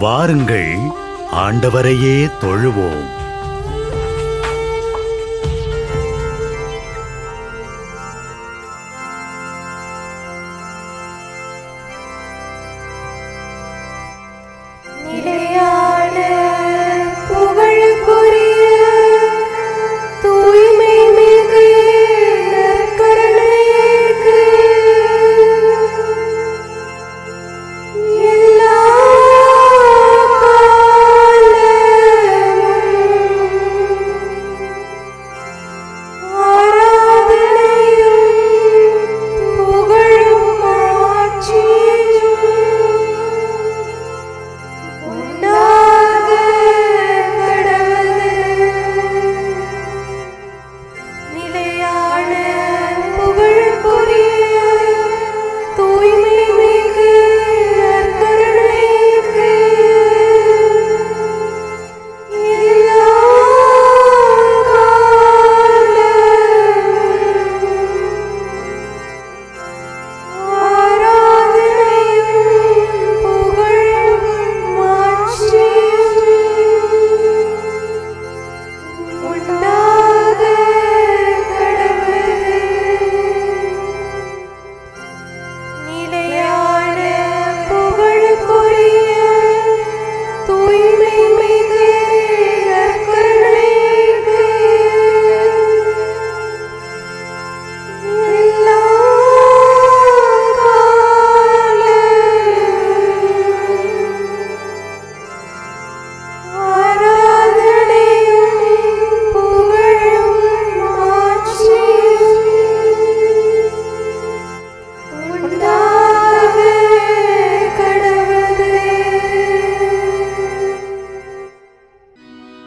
வாருங்கள், ஆண்டவரையே தொழுவோம்.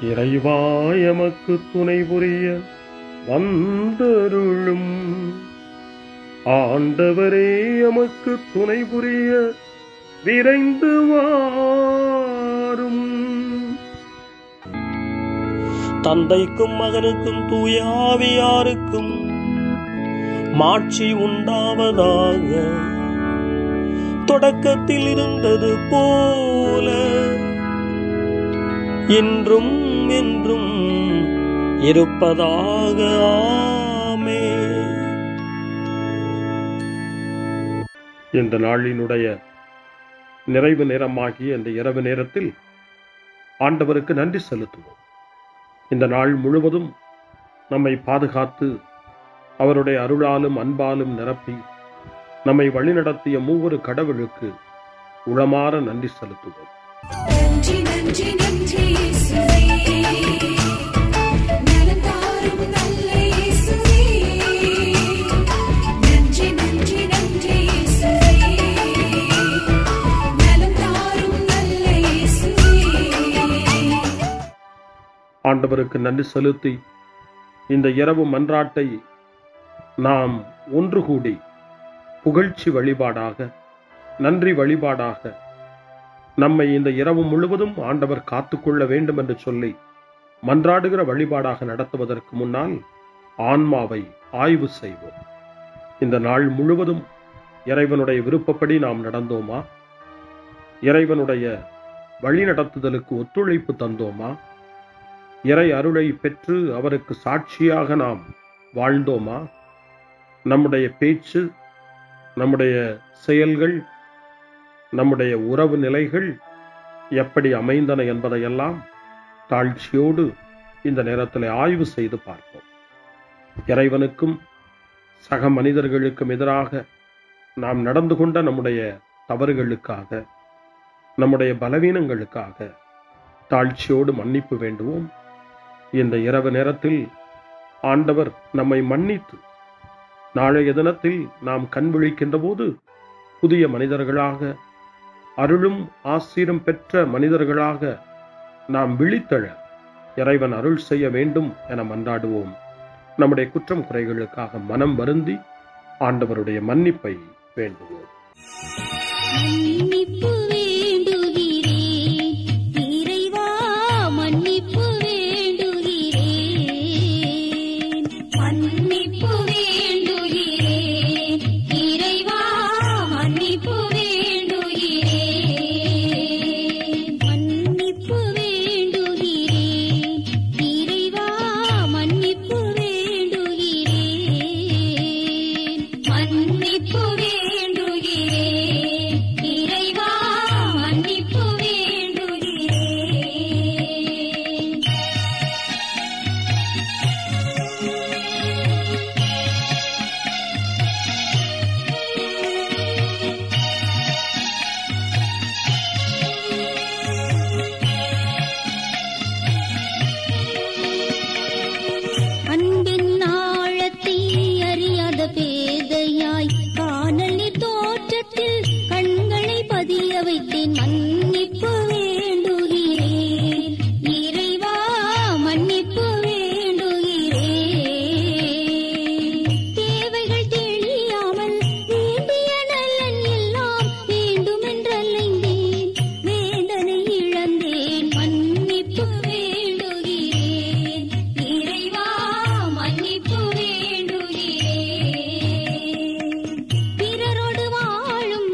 இறைவா எமக்கு துணை புரிய வந்தருளும். ஆண்டவரே எமக்கு துணை புரிய விரைந்து வாரும். தந்தைக்கும் மகனுக்கும் தூய ஆவியாருக்கும் மாட்சி உண்டாவதாக. தொடக்கத்தில் இருந்தது போல இன்றும் என்றும் இருப்பதாக. ஆமென். இந்த நாளினுடைய நிறைவு நேரமாகிய இந்த இரவு நேரத்தில் ஆண்டவருக்கு நன்றி செலுத்துவோம். இந்த நாள் முழுவதும் நம்மை பாதுகாத்து அவருடைய அருளாலும் அன்பாலும் நிரப்பி நம்மை வழிநடத்திய மூவரு கடவுளுக்கு உளமாற நன்றி செலுத்துவோம். ஆண்டவருக்கு நன்றி செலுத்தி இந்த இரவு மன்றாட்டை நாம் ஒன்று கூடி புகழ்ச்சி வழிபாடாக, நன்றி வழிபாடாக நம்மை இந்த இரவு முழுவதும் ஆண்டவர் காத்துக்கொள்ள வேண்டும் என்று சொல்லி மன்றாடுகிற வழிபாடாக நடத்துவதற்கு முன்னால் ஆன்மாவை ஆய்வு செய்வோம். இந்த நாள் முழுவதும் இறைவனுடைய விருப்பப்படி நாம் நடந்தோமா? இறைவனுடைய வழி நடத்துதலுக்கு ஒத்துழைப்பு தந்தோமா? இறை அருளை பெற்று அவருக்கு சாட்சியாக நாம் வாழ்ந்தோமா? நம்முடைய பேச்சு, நம்முடைய செயல்கள், நம்முடைய உறவு நிலைகள் எப்படி அமைந்தன என்பதையெல்லாம் தாழ்ச்சியோடு இந்த நேரத்தில் ஆய்வு செய்து பார்ப்போம். இறைவனுக்கும் சக மனிதர்களுக்கும் எதிராக நாம் நடந்து கொண்ட நம்முடைய தவறுகளுக்காக, நம்முடைய பலவீனங்களுக்காக தாழ்ச்சியோடு மன்னிப்பு வேண்டுவோம். இந்த இரவு நேரத்தில் ஆண்டவர் நம்மை மன்னித்து நாளைய தினத்தில் நாம் கண் விழிக்கின்ற போது புதிய மனிதர்களாக, அருளும் ஆசீரும் பெற்ற மனிதர்களாக நாம் விழித்தெழ இறைவன் அருள் செய்ய வேண்டும் என மன்றாடுவோம். நம்முடைய குற்றம் குறைகளுக்காக மனம் வருந்தி ஆண்டவருடைய மன்னிப்பை வேண்டுவோம். மன்னிப்பு வேண்டுகிறேன் இறைவா மன்னிப்பு வேண்டுகிறேன் தேவைகள் தெரியாமல் வேண்டிய நலன் எல்லாம் வேண்டுமென்றலைந்தேன் வேதனை இழந்தேன் மன்னிப்பு வேண்டுகிறேன் இறைவா மன்னிப்பு வேண்டுகிறேன் பிறரோடு வாழும்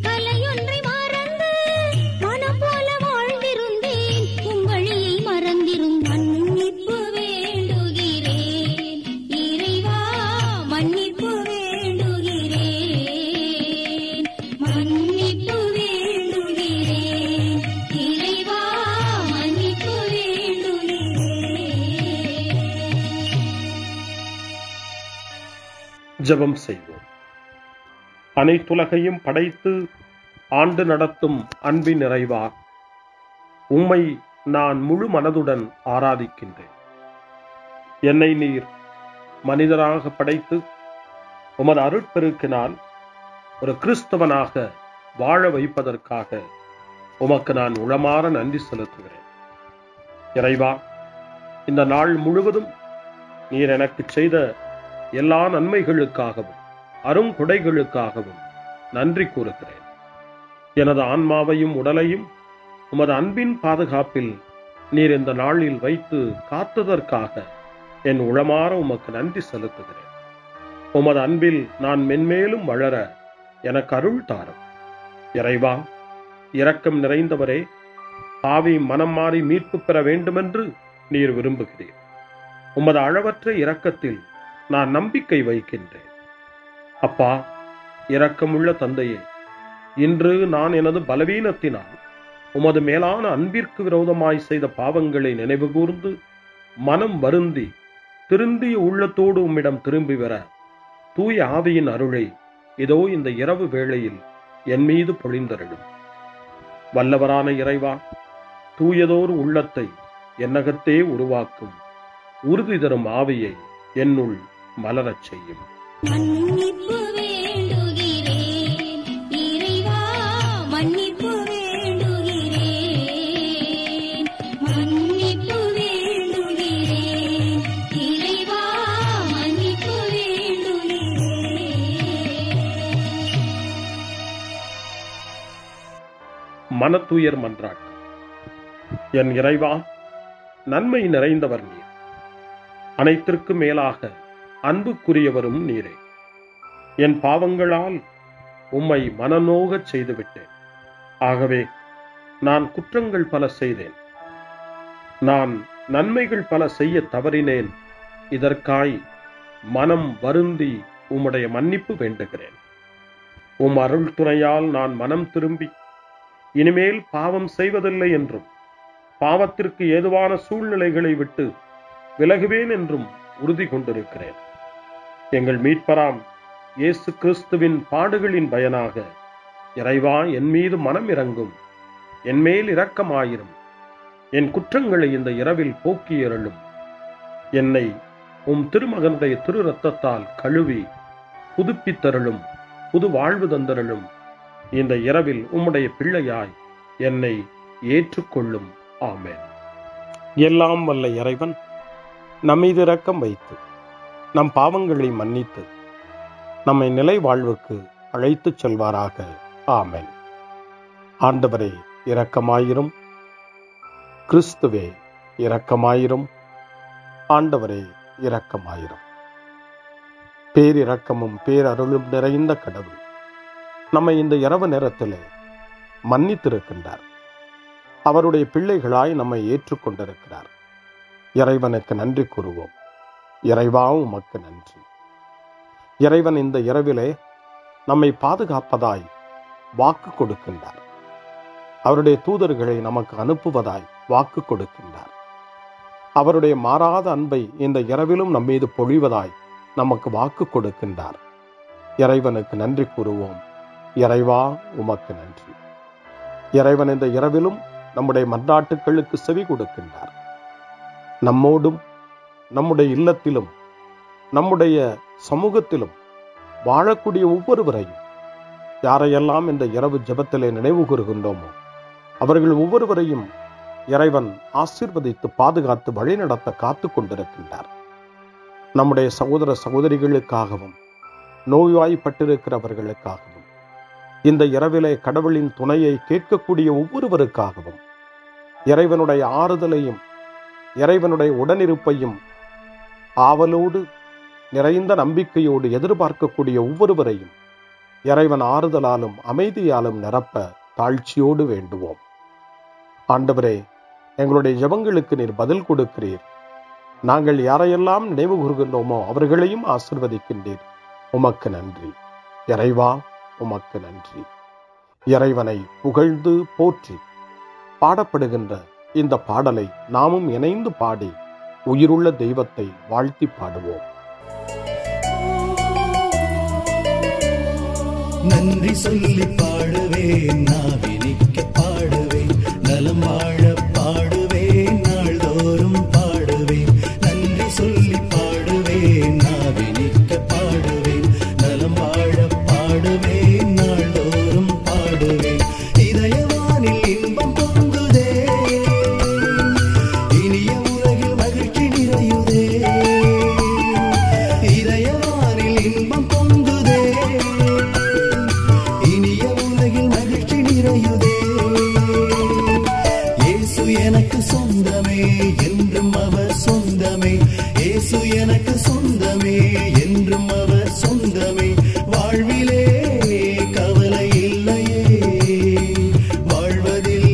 கலையொன்றை மறந்து மனம் போல வாழ்ந்திருந்தேன் உம் வழியை மறந்திரும் மன்னிப்பு வேண்டுகிறேன் இறைவா மன்னிப்பு வேண்டுகிறேன் மன்னிப்பு வேண்டுகிறேன் இறைவா மன்னிப்பு வேண்டுகிறேன். ஜெபம் செய்வோம். அனைத்துலகையும் படைத்து ஆண்டு நடத்தும் அன்பின் நிறைவா, உம்மை நான் முழு மனதுடன் ஆராதிக்கின்றேன். என்னை நீர் மனிதராக படைத்து உமது அருட்பெருக்கினால் ஒரு கிறிஸ்தவனாக வாழ வைப்பதற்காக உமக்கு நான் உளமாற நன்றி செலுத்துகிறேன். இறைவா, இந்த நாள் முழுவதும் நீர் எனக்கு செய்த எல்லா நன்மைகளுக்காகவும் அருங்கொடைகளுக்காகவும் நன்றி கூறுகிறேன். எனது ஆன்மாவையும் உடலையும் உமது அன்பின் பாதுகாப்பில் நீர் இந்த நாளில் வைத்து காத்ததற்காக என் உளமாற உமக்கு நன்றி செலுத்துகிறேன். உமது அன்பில் நான் மென்மேலும் வளர எனக்கு அருள் தாரும். இறைவா, இரக்கம் நிறைந்தவரே, பாவி மனம் மாறி மீட்பு பெற வேண்டுமென்று நீர் விரும்புகிறீர். உமது அளவற்ற இரக்கத்தில் நான் நம்பிக்கை வைக்கின்றேன். அப்பா, இரக்கமுள்ள தந்தையே, இன்று நான் எனது பலவீனத்தினால் உமது மேலான அன்பிற்கு விரோதமாய் செய்த பாவங்களை நினைவு கூர்ந்து மனம் வருந்தி திருந்திய உள்ளத்தோடு உம்மிடம் திரும்பி வர தூய ஆவியின் அருளை இதோ இந்த இரவு வேளையில் என் மீது பொழிந்தருளும். வல்லவரான இறைவா, தூயதோர் உள்ளத்தை என்னகத்தே உருவாக்கும் உறுதி தரும் ஆவியை என்னுள் மலரச் செய்யும். மன்னிப்பு வேண்டுகிறேன் இறைவா மன்னிப்பு வேண்டுகிறேன் மன்னிப்பு வேண்டுகிறேன் இறைவா மன்னிப்பு வேண்டுகிறேன். மனத்துயர் மன்றாட்டு. என் இறைவா, நன்மை நிறைந்தவர் நீர், அனைத்திற்கும் மேலாக அன்புக்குரியவரும் நீரே. என் பாவங்களால் உம்மை மனநோகச் செய்துவிட்டேன். ஆகவே நான் குற்றங்கள் பல செய்தேன். நான் நன்மைகள் பல செய்ய தவறினேன். இதற்காய் மனம் வருந்தி உம்முடைய மன்னிப்பு வேண்டுகிறேன். உம் அருள் துணையால் நான் மனம் திரும்பி இனிமேல் பாவம் செய்வதில்லை என்றும் பாவத்திற்கு ஏதுவான சூழ்நிலைகளை விட்டு விலகுவேன் என்றும் உறுதி கொண்டிருக்கிறேன். எங்கள் மீட்பராம் இயேசு கிறிஸ்துவின் பாடுகளின் பயனாக இறைவா, என் மீது மனம் இறங்கும், என் மேல் இரக்கமாயிரும். என் குற்றங்களை இந்த இரவில் போக்கி அருளும். என்னை உம் திருமகனுடைய திரு இரத்தத்தால் கழுவி புதுப்பித்தருளும், புது வாழ்வு தந்தருளும். இந்த இரவில் உம்முடைய பிள்ளையாய் என்னை ஏற்றுக்கொள்ளும். ஆமென். எல்லாம் வல்ல இறைவன் நம்மீது இரக்கம் வைத்து நம் பாவங்களை மன்னித்து நம்மை நிலை வாழ்வுக்கு அழைத்துச் செல்வாராக. ஆமென். ஆண்டவரே இரக்கமாயிரும். கிறிஸ்துவே இரக்கமாயிரும். ஆண்டவரே இரக்கமாயிரும். பேரிரக்கமும் பேரருளும் நிறைந்த கடவுள் நம்மை இந்த இரவு நேரத்திலே மன்னித்திருக்கின்றார். அவருடைய பிள்ளைகளாய் நம்மை ஏற்றுக்கொண்டிருக்கிறார். இறைவனுக்கு நன்றி கூறுவோம். இறைவா, உமக்கு நன்றி. இறைவன் இந்த இரவிலே நம்மை பாதுகாப்பதாய் வாக்கு கொடுக்கின்றார். அவருடைய தூதர்களை நமக்கு அனுப்புவதாய் வாக்கு கொடுக்கின்றார். அவருடைய மாறாத அன்பை இந்த இரவிலும் நம்மீது பொழிவதாய் நமக்கு வாக்கு கொடுக்கின்றார். இறைவனுக்கு நன்றி கூறுவோம். இறைவா, உமக்கு நன்றி. இறைவன் இந்த இரவிலும் நம்முடைய மன்றாட்டுக்களுக்கு செவி கொடுக்கின்றார். நம்மோடும் நம்முடைய இல்லத்திலும் நம்முடைய சமூகத்திலும் வாழக்கூடிய ஒவ்வொருவரையும், யாரையெல்லாம் இந்த இரவு ஜெபத்திலே நினைவு கூறுகின்றோமோ அவர்கள் ஒவ்வொருவரையும் இறைவன் ஆசீர்வதித்து பாதுகாத்து வழிநடத்த காத்து கொண்டிருக்கின்றார். நம்முடைய சகோதர சகோதரிகளுக்காகவும் நோய்வாய்ப்பட்டிருக்கிறவர்களுக்காகவும் இந்த இரவிலே கடவுளின் துணையை கேட்கக்கூடிய ஒவ்வொருவருக்காகவும் இறைவனுடைய ஆறுதலையும் இறைவனுடைய உடனிருப்பையும் ஆவலோடு நிறைந்த நம்பிக்கையோடு எதிர்பார்க்கக்கூடிய ஒவ்வொருவரையும் இறைவன் ஆறுதலாலும் அமைதியாலும் நிரப்ப தாழ்ச்சியோடு வேண்டுவோம். ஆண்டவரே, எங்களுடைய ஜெபங்களுக்கு நீர் பதில் கொடுக்கிறீர். நாங்கள் யாரையெல்லாம் நினைவு கூர்கின்றோமோ அவர்களையும் ஆசீர்வதிக்கின்றீர். உமக்கு நன்றி. இறைவா, உமக்கு நன்றி. இறைவனை புகழ்ந்து போற்றி பாடப்படுகின்ற இந்த பாடலை நாமும் இணைந்து பாடி உயிருள்ள தெய்வத்தை வாழ்த்தி பாடுவோம். நன்றி சொல்லி பாடுவேன், நாவினிக்க பாடுவேன், நலம் வாழ பாடுவேன், நாள்தோறும் பாடுவேன். நன்றி சொல்லி பாடுவேன், நாவினிக்க பாடுவேன், நலம் வாழ பாடுவேன், நாள்தோறும் பாடுவேன். இதயவானில் இன்பம் பொங்குதே, இனிய உலகில் மகிழ்ச்சி நிறையுதே. இதயவானில் இன்பம் பொங்குதே, இனிய உலகில் மகிழ்ச்சி நிறையுதே. இயேசு எனக்கு சொந்தமே, என்றும் அவர் சொந்தமே. இயேசு எனக்கு சொந்தமே, என்றும் அவர் சொந்தமே. வாழ்விலே கவலை இல்லையே, வாழ்வதில்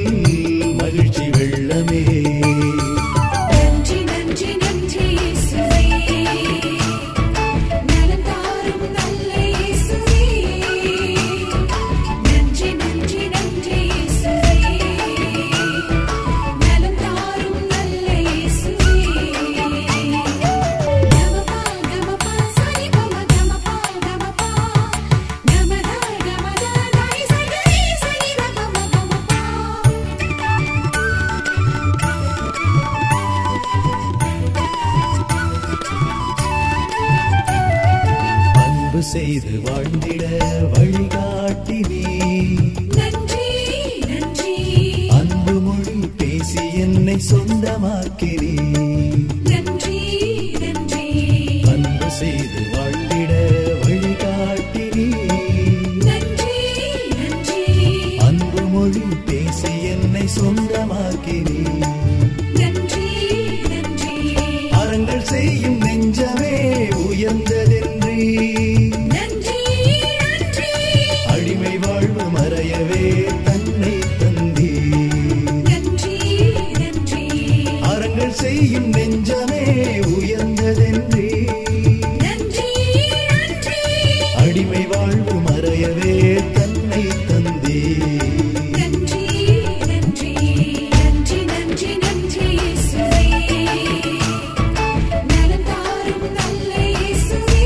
மகிழ்ச்சி வெள்ளமே. நன்றி நன்றி நன்றி இயேசுவே, நலம் தாரும் நல்ல இயேசுவே. நன்றி நன்றி நன்றி இயேசுவே, நலம் தாரும் நல்ல இயேசுவே. கமபா கமபா சரி கம கமபா கமபா கமதா கமதா தாய் சரி சரி கமபா கமபா. அன்பு செய்து வாழ்ந்திட வழிகாட்டி நீ, நன்றி நன்றி அன்பு மொழி பேசி என்னை சொந்தமாக்கி நீ. நன்றி நன்றி அன்பு செய்து வாழ்ந்திட வழிகாட்டி நீ, நன்றி நன்றி அன்பு மொழி பேசி என்னை சொந்தமாக்கி நீ. நன்றி நன்றி அறங்கள் செய்யும் நெஞ்சமே உயர்ந்ததென்றி, நன்றி நன்றி அடிமை வாழ்வு மறையவே தன்னை தந்தி. நன்றி நன்றி அறங்கள் செய்யும் நெஞ்சமே உயர்ந்ததென்றி, நன்றி நன்றி அடிமை வாழ்வு மறையவே தன்னை தந்தி. நன்றி நன்றி நன்றி நன்றி நன்றி இயேசுவே, நலம் தாரும் நல்ல இயேசுவே.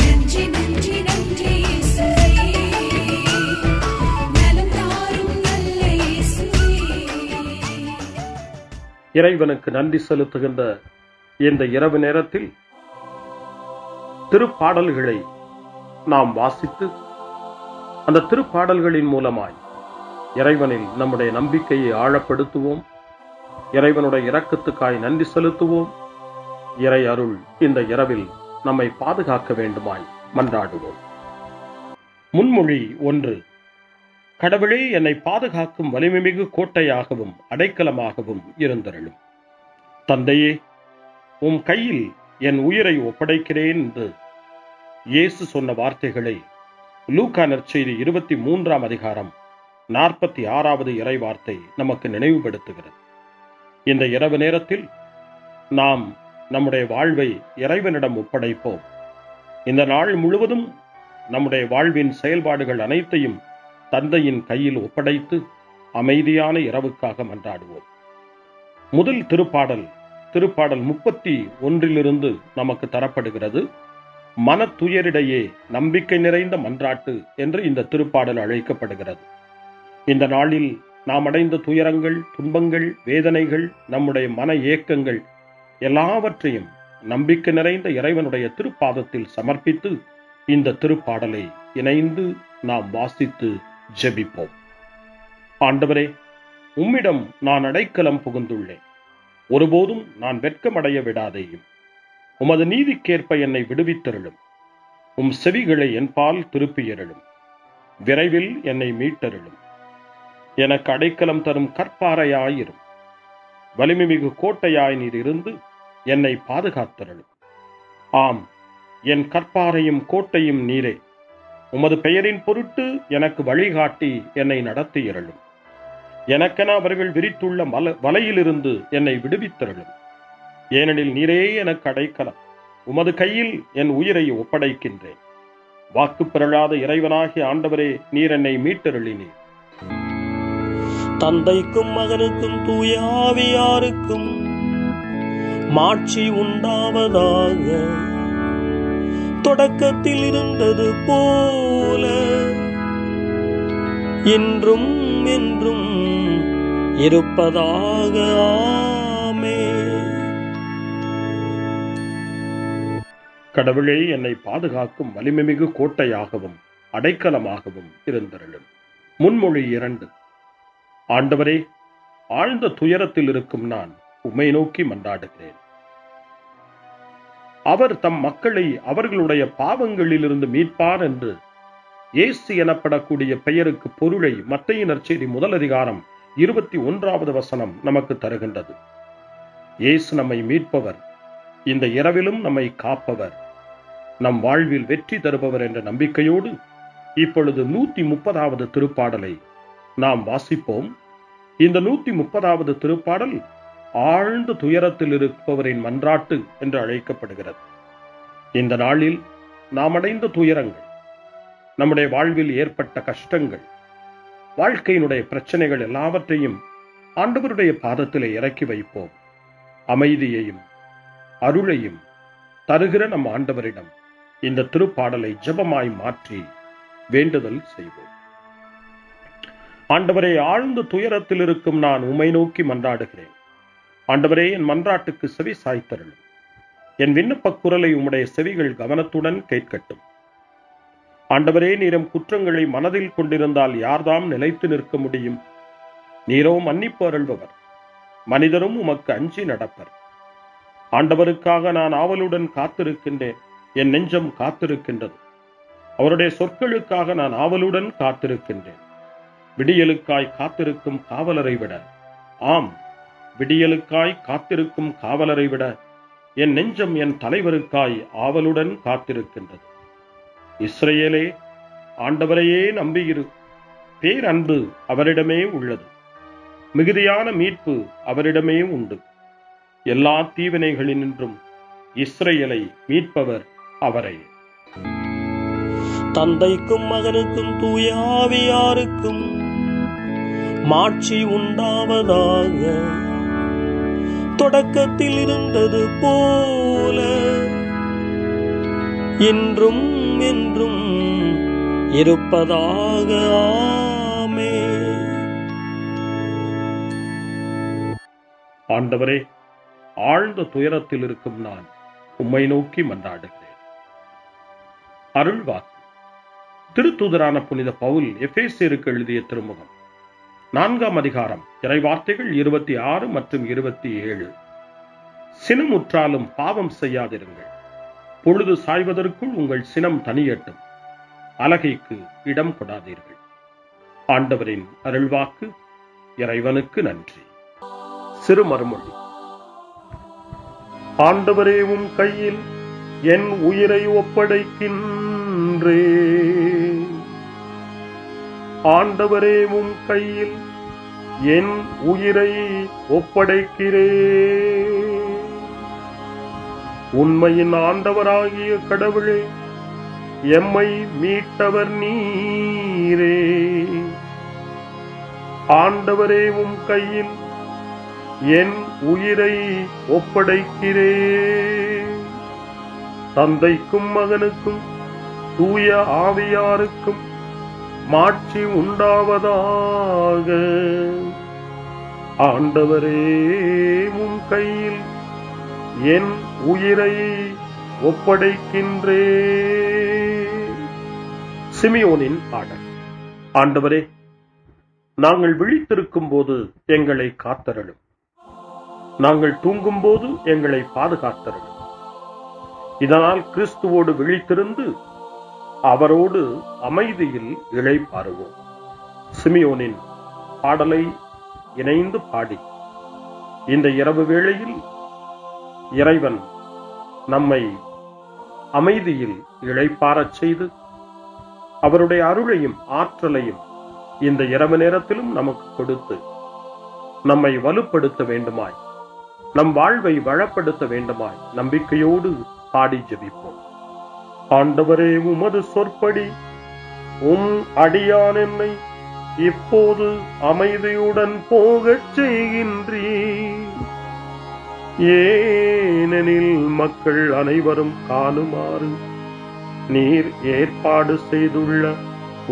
நன்றி நன்றி நன்றி இயேசுவே, நலம் தாரும் நல்ல இயேசுவே. இறைவனுக்கு நன்றி செலுத்துகின்ற இந்த இரவு நேரத்தில் திருப்பாடல்களை நாம் வாசித்து அந்த திருப்பாடல்களின் மூலமாய் இறைவனில் நம்முடைய நம்பிக்கையை ஆழப்படுத்துவோம். இறைவனுடைய இரக்கத்துக்காய் நன்றி செலுத்துவோம். இறை அருள் இந்த இரவில் நம்மை பாதுகாக்க வேண்டுமாய் மன்றாடுவோம். முன்மொழி 1. கடவுளே, என்னை பாதுகாக்கும் வலிமைமிகு கோட்டையாகவும் அடைக்கலமாகவும் இருந்தருளும். தந்தையே, உம் கையில் என் உயிரை ஒப்படைக்கிறேன் என்று இயேசு சொன்ன வார்த்தைகளை லூக்கா நற்செய்தி 23ஆம் அதிகாரம் 46வது இறை வார்த்தை நமக்கு நினைவுபடுத்துகிறது. இந்த இரவு நேரத்தில் நாம் நம்முடைய வாழ்வை இறைவனிடம் ஒப்படைப்போம். இந்த நாள் முழுவதும் நம்முடைய வாழ்வின் செயல்பாடுகள் அனைத்தையும் தந்தையின் கையில் ஒப்படைத்து அமைதியான இரவுக்காக மன்றாடுவோம். முதல் திருப்பாடல் 31 நமக்கு தரப்படுகிறது. மனத்துயரிடையே நம்பிக்கை நிறைந்த மன்றாட்டு என்று இந்த திருப்பாடல் அழைக்கப்படுகிறது. இந்த நாளில் நாம் அடைந்த துயரங்கள், துன்பங்கள், வேதனைகள், நம்முடைய மன ஏக்கங்கள் எல்லாவற்றையும் நம்பிக்கை நிறைந்த இறைவனுடைய திருப்பாதத்தில் சமர்ப்பித்து இந்த திருப்பாடலை இணைந்து நாம் வாசித்து ஜெபிப்போம். ஆண்டவரே, உம்மிடம் நான் அடைக்கலம் புகுந்துள்ளேன். ஒருபோதும் நான் வெட்கமடைய விடாதேயும். உமது நீதிக்கேற்ப என்னை விடுவித்தருளும். உம் செவிகளை என்பால் திருப்பியருளும். விரைவில் என்னை மீட்டருளும். எனக்கு அடைக்கலம் தரும் கற்பாறையாயிரும். வலிமைமிகு கோட்டையாய் நீர் இருந்து என்னை பாதுகாத்தருளும். ஆம், என் கற்பாறையும் கோட்டையும் நீரே. உமது பெயரின் பொருட்டு எனக்கு வழிகாட்டி என்னை நடத்தியருளும். எனக்கென அவர்கள் விரித்துள்ள வலையிலிருந்து என்னை விடுவித்தருளும். ஏனெனில் நீரே எனக்கு அடைக்கலம். உமது கையில் என் உயிரை ஒப்படைக்கின்றேன். வாக்கு பிறழாத இறைவனாகிய ஆண்டவரே, நீர் என்னை மீட்டருளினீர். தந்தைக்கும் மகனுக்கும் தூய ஆவியாருக்கும் மாட்சி உண்டாவதாக. தொடக்கத்தில் இருந்தது போல இன்றும் என்றும் இருப்பதாக. ஆமென். கடவுளே, என்னை பாதுகாக்கும் வலிமைமிகு கோட்டையாகவும் அடைக்கலமாகவும் இருந்தருளும். முன்மொழி 2. ஆண்டவரே, ஆழ்ந்த துயரத்தில் இருக்கும் நான் உம்மை நோக்கி மன்றாடுகிறேன். அவர் தம் மக்களை அவர்களுடைய பாவங்களிலிருந்து மீட்பார் என்று இயேசு எனப்படக்கூடிய பெயருக்கு பொருளை மத்தேயு நற்செய்தி 1:21 நமக்கு தருகின்றது. இயேசு நம்மை மீட்பவர், இந்த இரவிலும் நம்மை காப்பவர், நம் வாழ்வில் வெற்றி தருபவர் என்ற நம்பிக்கையோடு இப்பொழுது 130வது திருப்பாடலை நாம் வாசிப்போம். இந்த 130வது திருப்பாடல் ஆழ்ந்த துயரத்தில் இருப்பவரின் மன்றாட்டு என்று அழைக்கப்படுகிறது. இந்த நாளில் நாம் அடைந்த துயரங்கள், நம்முடைய வாழ்வில் ஏற்பட்ட கஷ்டங்கள், வாழ்க்கையினுடைய பிரச்சனைகள் எல்லாவற்றையும் ஆண்டவருடைய பாதத்திலே இறக்கி வைப்போம். அமைதியையும் அருளையும் தருகிற நம் ஆண்டவரிடம் இந்த திருப்பாடலை ஜெபமாய் மாற்றி வேண்டுதல் செய்வோம். ஆண்டவரே, ஆழ்ந்த துயரத்தில் இருக்கும் நான் உம்மை நோக்கி மன்றாடுகிறேன். ஆண்டவரே, என் மன்றாட்டுக்கு செவி சாய்த்தருளும். என் விண்ணப்ப குரலை உம்முடைய செவிகள் கவனத்துடன் கேட்கட்டும். ஆண்டவரே, நீரும் குற்றங்களை மனதில் கொண்டிருந்தால் யார்தாம் நிலைத்து நிற்க முடியும்? நீரோ மன்னிப்பு அருள்பவர், மனிதரும் உமக்கு அஞ்சி நடப்பர். ஆண்டவருக்காக நான் ஆவலுடன் காத்திருக்கின்றேன். என் நெஞ்சம் காத்திருக்கின்றது. அவருடைய சொற்களுக்காக நான் ஆவலுடன் காத்திருக்கின்றேன். விடியலுக்காய் காத்திருக்கும் காவலரை விட, ஆம், விடியலுக்காய் காத்திருக்கும் காவலரை விட என் நெஞ்சம் என் தலைவருக்காய் ஆவலுடன் காத்திருக்கின்றது. இஸ்ரவேலே, ஆண்டவரையே நம்பியிரு. பேரன்பு அவரிடமே உள்ளது. மிகுதியான மீட்பு அவரிடமே உண்டு. எல்லா தீவினைகளினின்றும் இஸ்ரவேலை மீட்பவர் அவரே. தந்தைக்கும் மகனுக்கும் தூய ஆவியாருக்கும் மாட்சி உண்டாவதாக. தொடக்கத்தில் இருந்தது போல இன்றும் என்றும் இருப்பதாக. ஆமென். ஆண்டவரே, ஆழ்ந்த துயரத்தில் இருக்கும் நான் உம்மை நோக்கி மன்றாடுகிறேன். அருள்வாக்கு. திருத்தூதரான புனித பவுல் எபேசியருக்கு எழுதிய திருமுகம் 4ஆம் அதிகாரம் இறைவார்த்தைகள் 26 மற்றும் 27. சினமுற்றாலும் பாவம் செய்யாதிருங்கள். பொழுது சாய்வதற்குள் உங்கள் சினம் தனியட்டும். அலகைக்கு இடம் கொடாதீர்கள். ஆண்டவரின் அருள்வாக்கு. இறைவனுக்கு நன்றி. சிறு மறுமொழி. ஆண்டவரே, உம் கையில் என் உயிரை ஒப்படைக்கின்றேன். ஆண்டவரே, உம் கையில் என் உயிரை ஒப்படைக்கிறேன். உண்மையின் ஆண்டவராகிய கடவுளே, எம்மை மீட்டவர் நீரே. ஆண்டவரே, உம் கையில் என் உயிரை ஒப்படைக்கிறேன். தந்தைக்கும் மகனுக்கும் தூய ஆவியாருக்கும் மாட்சி உண்டாவதாக. ஆண்டவரே, உம் கையில் என் உயிரை ஒப்படைக்கின்றேன். சிமியோனின் பாடல். ஆண்டவரே, நாங்கள் விழித்திருக்கும் போது எங்களை காத்தருளும். நாங்கள் தூங்கும் போது எங்களை பாதுகாத்தருளும். இதனால் கிறிஸ்துவோடு விழித்திருந்து அவரோடு அமைதியில் இளைப்பாறுவோம். சிமியோனின் பாடலை இணைந்து பாடி இந்த இரவு வேளையில் இறைவன் நம்மை அமைதியில் இளைப்பாறச் செய்து அவருடைய அருளையும் ஆற்றலையும் இந்த இரவு நேரத்திலும் நமக்கு கொடுத்து நம்மை வலுப்படுத்த வேண்டுமாய், நம் வாழ்வை வளப்படுத்த வேண்டுமாய் நம்பிக்கையோடு பாடி ஜெபிப்போம். ஆண்டவரே, உமது சொற்படி உம் அடியான் என்னை இப்போது அமைதியுடன் போகச் செய்கின்றீர். ஏனெனில் மக்கள் அனைவரும் காணுமாறு நீர் ஏற்பாடு செய்துள்ள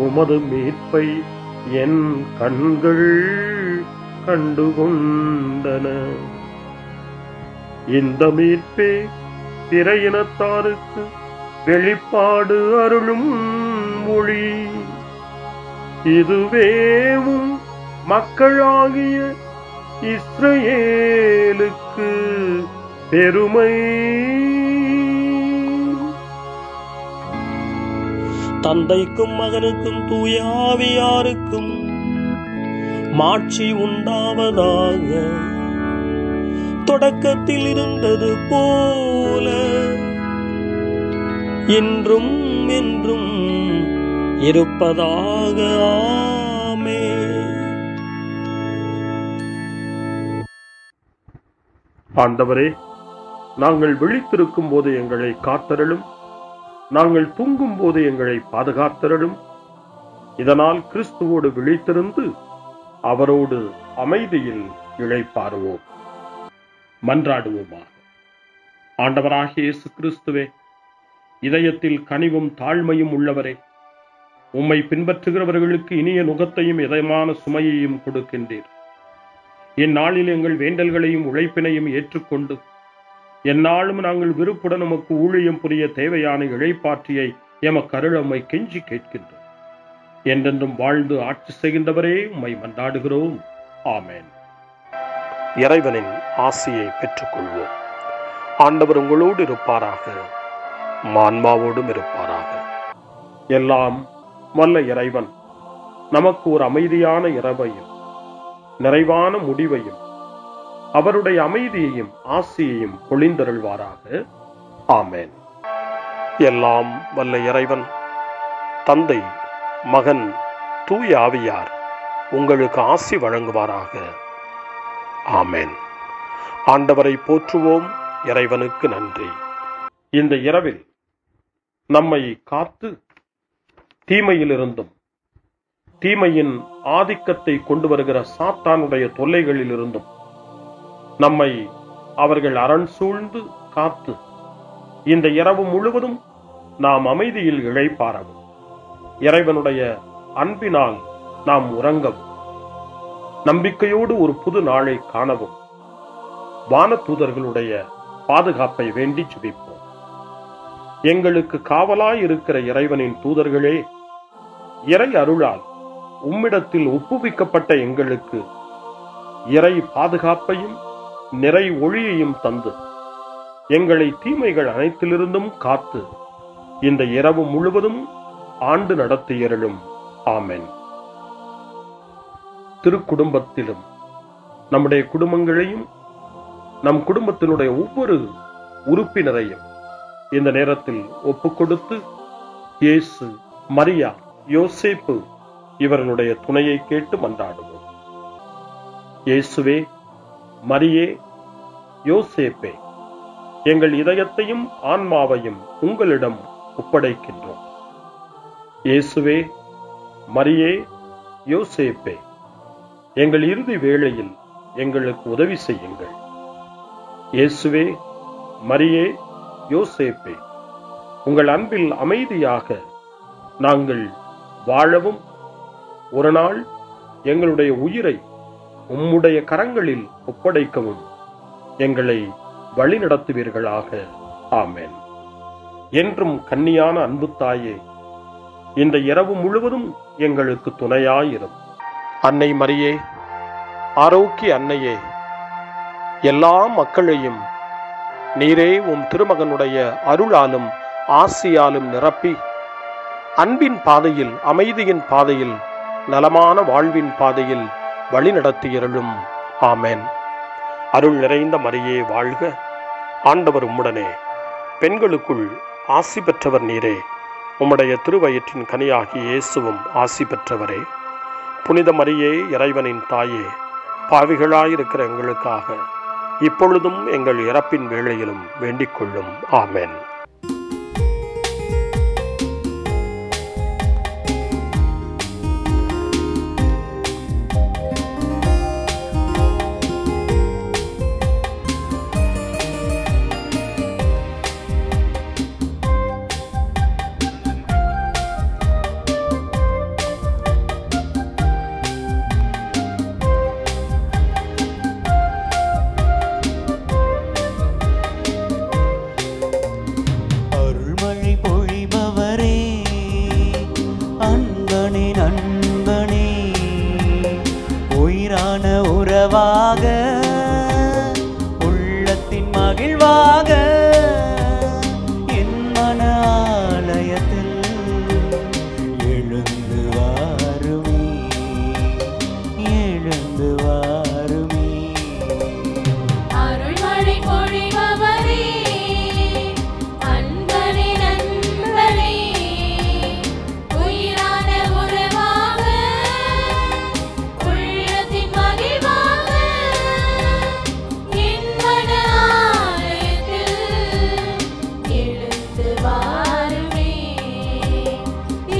உமது மீட்பை என் கண்கள் கண்டுகொண்டன. இந்த மீட்பே பிற இனத்தாருக்கு வெளிப்பாடு அருளும் மொழி. இதுவேவும் மக்களாகிய இஸ்ரவேலுக்கு பெருமை. தந்தைக்கும் மகனுக்கும் தூய ஆவியாருக்கும் மாட்சி உண்டாவதாக. தொடக்கத்தில் இருந்தது போல இன்றும் என்றும் இருப்பதாக. ஆமென். ஆண்டவரே, நாங்கள் விழித்திருக்கும் போது எங்களை காத்தருளும். நாங்கள் தூங்கும் போது எங்களை பாதுகாத்தருளும். இதனால் கிறிஸ்துவோடு விழித்திருந்து அவரோடு அமைதியில் இளைப்பாறுவோம். மன்றாடுவோமாக. ஆண்டவராகிய இயேசு கிறிஸ்துவே, இதயத்தில் கனிவும் தாழ்மையும் உள்ளவரே, உம்மை பின்பற்றுகிறவர்களுக்கு இனிய நுகத்தையும் இதயமான சுமையையும் கொடுக்கின்றீர். இந்நாளில் எங்கள் வேண்டல்களையும் உழைப்பினையும் ஏற்றுக்கொண்டு எந்நாளும் நாங்கள் விருப்புடன் உமக்கு ஊழியம் புரிய தேவையான இளைப்பாற்றியை எமக்கருள உம்மை கெஞ்சி கேட்கின்றோம். என்றென்றும் வாழ்ந்து ஆட்சி செய்கின்றவரே, உம்மை மன்றாடுகிறோம். ஆமென். இறைவனின் ஆசியை பெற்றுக்கொள்வோம். ஆண்டவர் உங்களோடு இருப்பாராக, ஆன்மாவோடும் இருப்பாராக. எல்லாம் வல்ல இறைவன் நமக்கு ஒரு அமைதியான இரவையும் நிறைவான முடிவையும் அவருடைய அமைதியையும் ஆசியையும் பொழிந்தருள்வாராக. ஆமென். எல்லாம் வல்ல இறைவன் தந்தை, மகன், தூய ஆவியார் உங்களுக்கு ஆசி வழங்குவாராக. ஆமென். ஆண்டவரை போற்றுவோம். இறைவனுக்கு நன்றி. இந்த இரவில் நம்மை காத்து தீமையிலிருந்தும் தீமையின் ஆதிக்கத்தை கொண்டு வருகிற சாத்தானுடைய தொல்லைகளிலிருந்தும் நம்மை அவர்கள் அரண் சூழ்ந்து காத்து இந்த இரவு முழுவதும் நாம் அமைதியில் இளைப்பாறவும், இறைவனுடைய அன்பினால் நாம் உறங்கவும், நம்பிக்கையோடு ஒரு புது நாளை காணவும் வானதூதர்களுடைய பாதுகாப்பை வேண்டி ஜெபிப்போம். எங்களுக்கு காவலாய் இருக்கிற இறைவனின் தூதர்களே, இறை அருளால் உம்மிடத்தில் ஒப்புவிக்கப்பட்ட எங்களுக்கு இறை பாதுகாப்பையும் நிறை ஒளியையும் தந்து எங்களை தீமைகள் அனைத்திலிருந்தும் காத்து இந்த இரவு முழுவதும் ஆண்டு நடத்தியருளும். ஆமென். திருக்குடும்பத்திலும் நம்முடைய குடும்பங்களையும் நம் குடும்பத்தினுடைய ஒவ்வொரு உறுப்பினரையும் இந்த நேரத்தில் ஒப்புக்கொடுத்து இயேசு, மரியா, யோசேப்பு இவர்களுடைய துணையை கேட்டு மன்றாடுவோம். இயேசுவே, மரியே, யோசேப்பே, எங்கள் இதயத்தையும் ஆன்மாவையும் உங்களிடம் ஒப்படைக்கின்றோம். இயேசுவே, மரியே, யோசேப்பே, எங்கள் இறுதி வேளையில் எங்களுக்கு உதவி செய்யுங்கள். இயேசுவே, மரியே, யோசேப்பே, உங்கள் அன்பில் அமைதியாக நாங்கள் வாழவும் ஒரு நாள் எங்களுடைய உயிரை உம்முடைய கரங்களில் ஒப்படைக்கவும் எங்களை வழிநடத்துவீர்களாக. ஆமென். என்றும் கன்னியான அன்பு தாயே, இந்த இரவு முழுவதும் எங்களுக்கு துணையாயிரும். அன்னை மரியே, ஆரோக்கிய அன்னையே, எல்லா மக்களையும் நீரே உம் திருமகனுடைய அருளாலும் ஆசியாலும் நிரப்பி அன்பின் பாதையில், அமைதியின் பாதையில், நலமான வாழ்வின் பாதையில் வழிநடத்தியருளும். ஆமென். அருள் நிறைந்த மரியே வாழ்க, ஆண்டவர் உம்முடனே, பெண்களுக்குள் ஆசி பெற்றவர் நீரே, உம்முடைய திருவயிற்றின் கனியாகிய இயேசுவும் ஆசி பெற்றவரே. புனித மரியே, இறைவனின் தாயே, பாவிகளாயிருக்கிற எங்களுக்காக இப்பொழுதும் எங்கள் இறப்பின் வேளையிலும் வேண்டிக் கொள்ளும். ஆமென். உறவாக உள்ளத்தின் மகிழ்வாக என் மன ஆலயத்தில் எழுந்து வாருமே, எழுந்து வாருமே. அருள்மழை பொழிபவரே, அன்பனே நண்பனே, உயிரான உறவாக உள்ளத்தின் மகிழ்வாக என் மன ஆலயத்தில் எழுந்து வாருமே,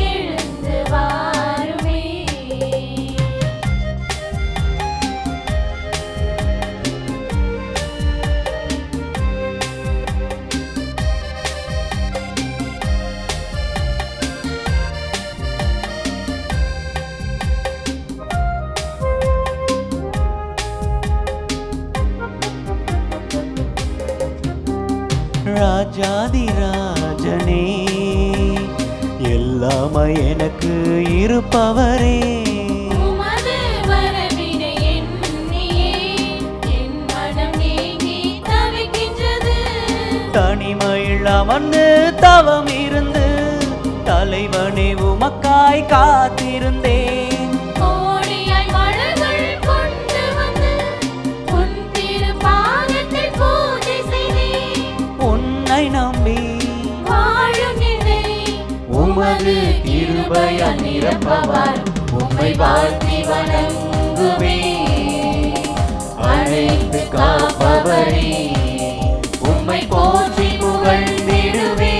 எழுந்து வாருமே. ராஜாதி ராஜனே, எல்லாமே எனக்கு இருப்பவரே, உமது வரவினை எண்ணியே என் மனம் ஏங்கி தவிக்கின்றது. தனிமையில் அமர்ந்து தவம் இருந்து தலைவனே உமக்காய் காத்திருந்தேன். கோடியாய் மலர்கள் கொண்டு வந்து உன் திருப்பாதத்தில் பூஜை செய்தேன். உன்னை நம்பி வாழும் என்னை உமது கிருபையால் நிரப்பவர் உம்மை வாழ்த்தி வணங்குவேன். அழைத்து காப்பவரே, உம்மை போற்றி புகழ்ந்திடுவே,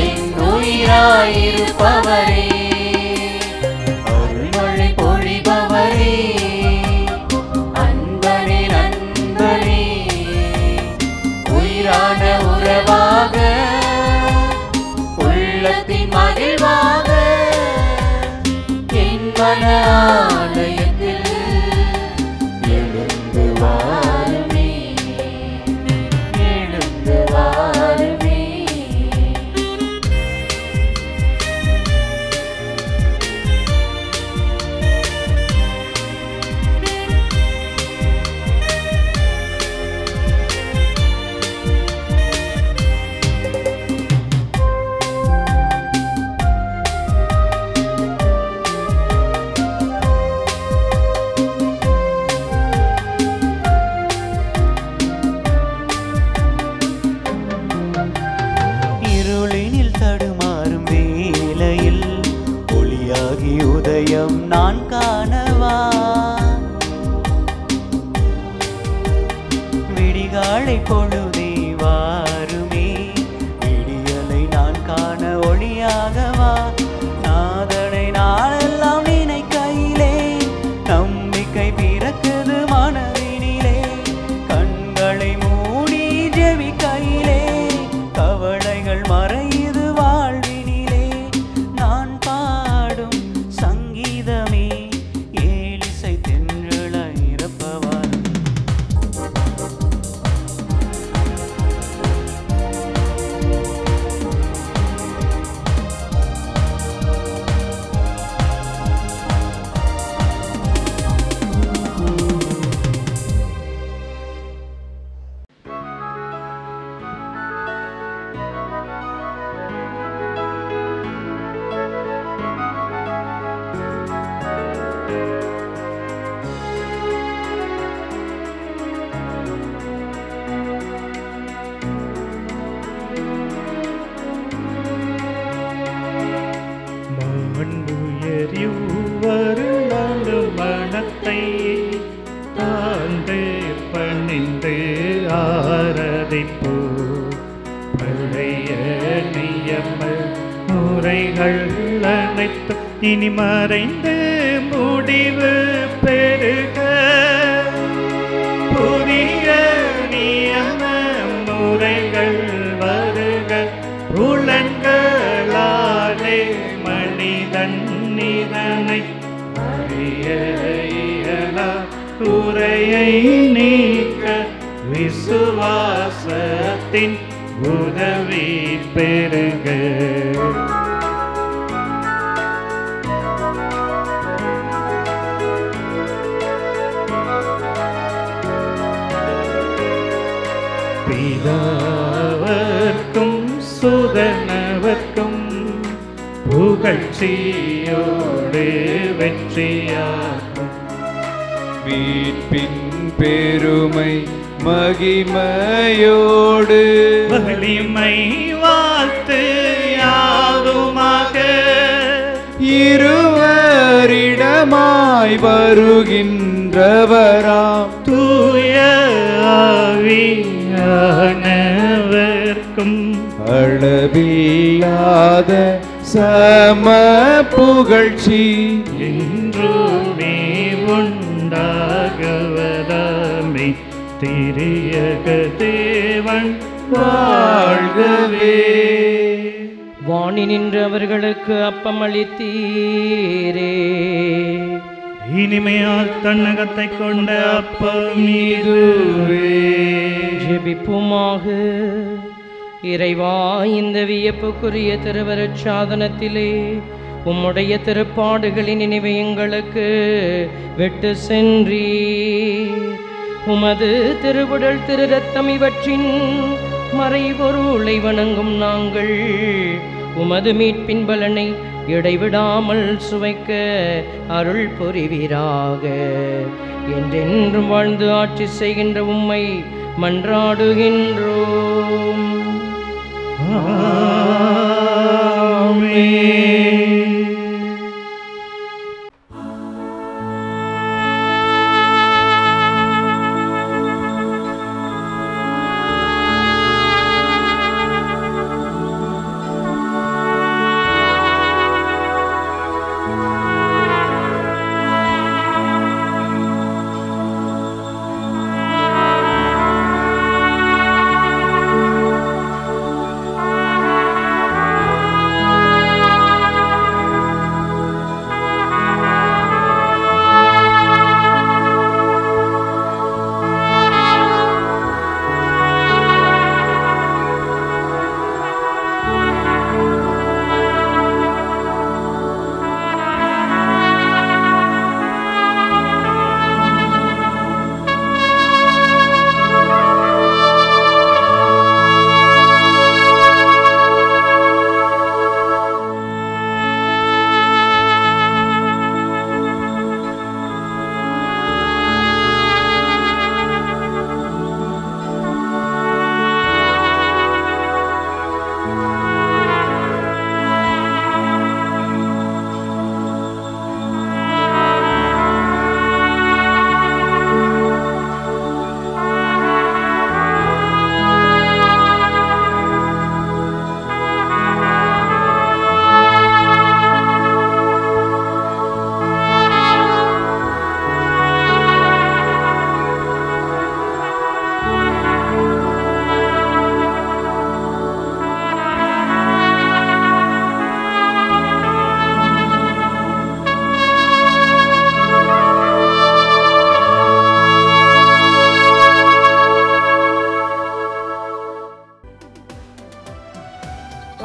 என் உயிராயிருப்பவரே. அருள்மழை பொழிபவரே, அன்பனே நண்பனே, உயிரான உறவாக உள்ளத்தின் மகிழ்வாக என் மன ஆலயத்தில் எழுந்து வாருமே, எழுந்து வாருமே. இருளினில் தடுமாறும் வேளையில் ஒளியாகி உதயம் நான் காணவா, விடிகாலை பொழுதே வாருமே, விடியலை நான் காண ஒளியாகவா. நாதனை நாளெல்லாம் நினைக்கையிலே நம்பிக்கை பிறக்குது மனதினிலே, கண்களை மூடி ஜெபிக்கையிலே கவலைகள் மறையுது வாழ்வினிலே. நான் பாடும் சங்கீதமே ஏலிசை தென்றலாய் இருப்பவர், மாண்புயரிவ்வரு மனத்தை தாழ்ந்து பணிந்து ஆராதிப்போ பழைய நியம முறைகள் அனைத்தும் இனி மறைந்து முடிவு பெருக புதிய நியம முறைகள் வருக புலன்களாலே மனிதன் இதனை அறிய இயலா குறையை நீக்க விசுவாசத்தின் உதவி பெருக பிதாவர்க்கும் சுதனவர்க்கும் புகழ்ச்சியோடு வெற்றியாகும் மீட்பின் பெருமை மகிமையோடு வலிமை வாழ்த்து யாவுமாக இருவரிடமாய் வருகின்றவராம் தூய ஆவியானவர்க்கும் அளவில்லாத சம புகழ்ச்சி என்றுமே உண்டாகவதாமே திரியக தேவன் வாழ்கவே. வாணி நின்று அவர்களுக்கு அப்பம் அளித்தீரே. இனிமையால் தன்னகத்தை கொண்ட அப்பம் இதுவே. ஜெபிப்புமாக. இறைவா, இந்த வியப்புக்குரிய திருவருட் சாதனத்திலே உம்முடைய திருப்பாடுகளின் நினைவை எங்களுக்கு விட்டு சென்றீர். உமது திருவுடல் திரு ரத்தம் இவற்றின் மறைபொருளை வணங்கும் நாங்கள் உமது மீட்பின் பலனை இடைவிடாமல் சுவைக்க அருள் புரிவீராக. என்றென்றும் வாழ்ந்து ஆட்சி செய்கின்ற உம்மை மன்றாடுகின்றோம்.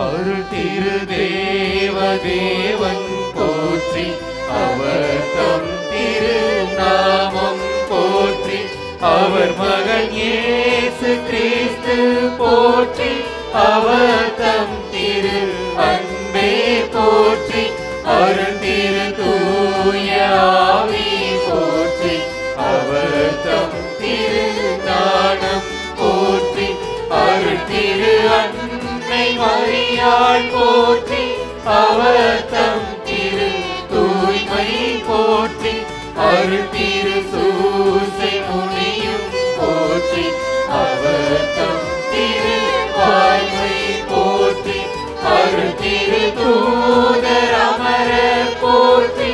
அருள் திரு தேவன் போற்றி, அவர் தம் திரு நாமம் போற்றி, அவர் மகன் இயேசு கிறிஸ்து போற்றி, அவர் தம் திரு அன்பே போற்றி, அருள் திரு தூய அன்னை மரியாள் போற்றி அவர் தம் திரு தூய்மை போற்றி அருள் திரு சூசை முனியும் போற்றி அவர் தம் திரு வாய்மை போற்றி அருள் திரு தூதர் அமர போற்றி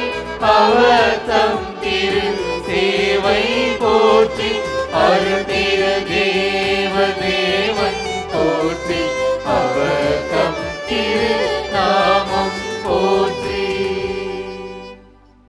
அவர் தம் திரு சேவை போற்றி அருள்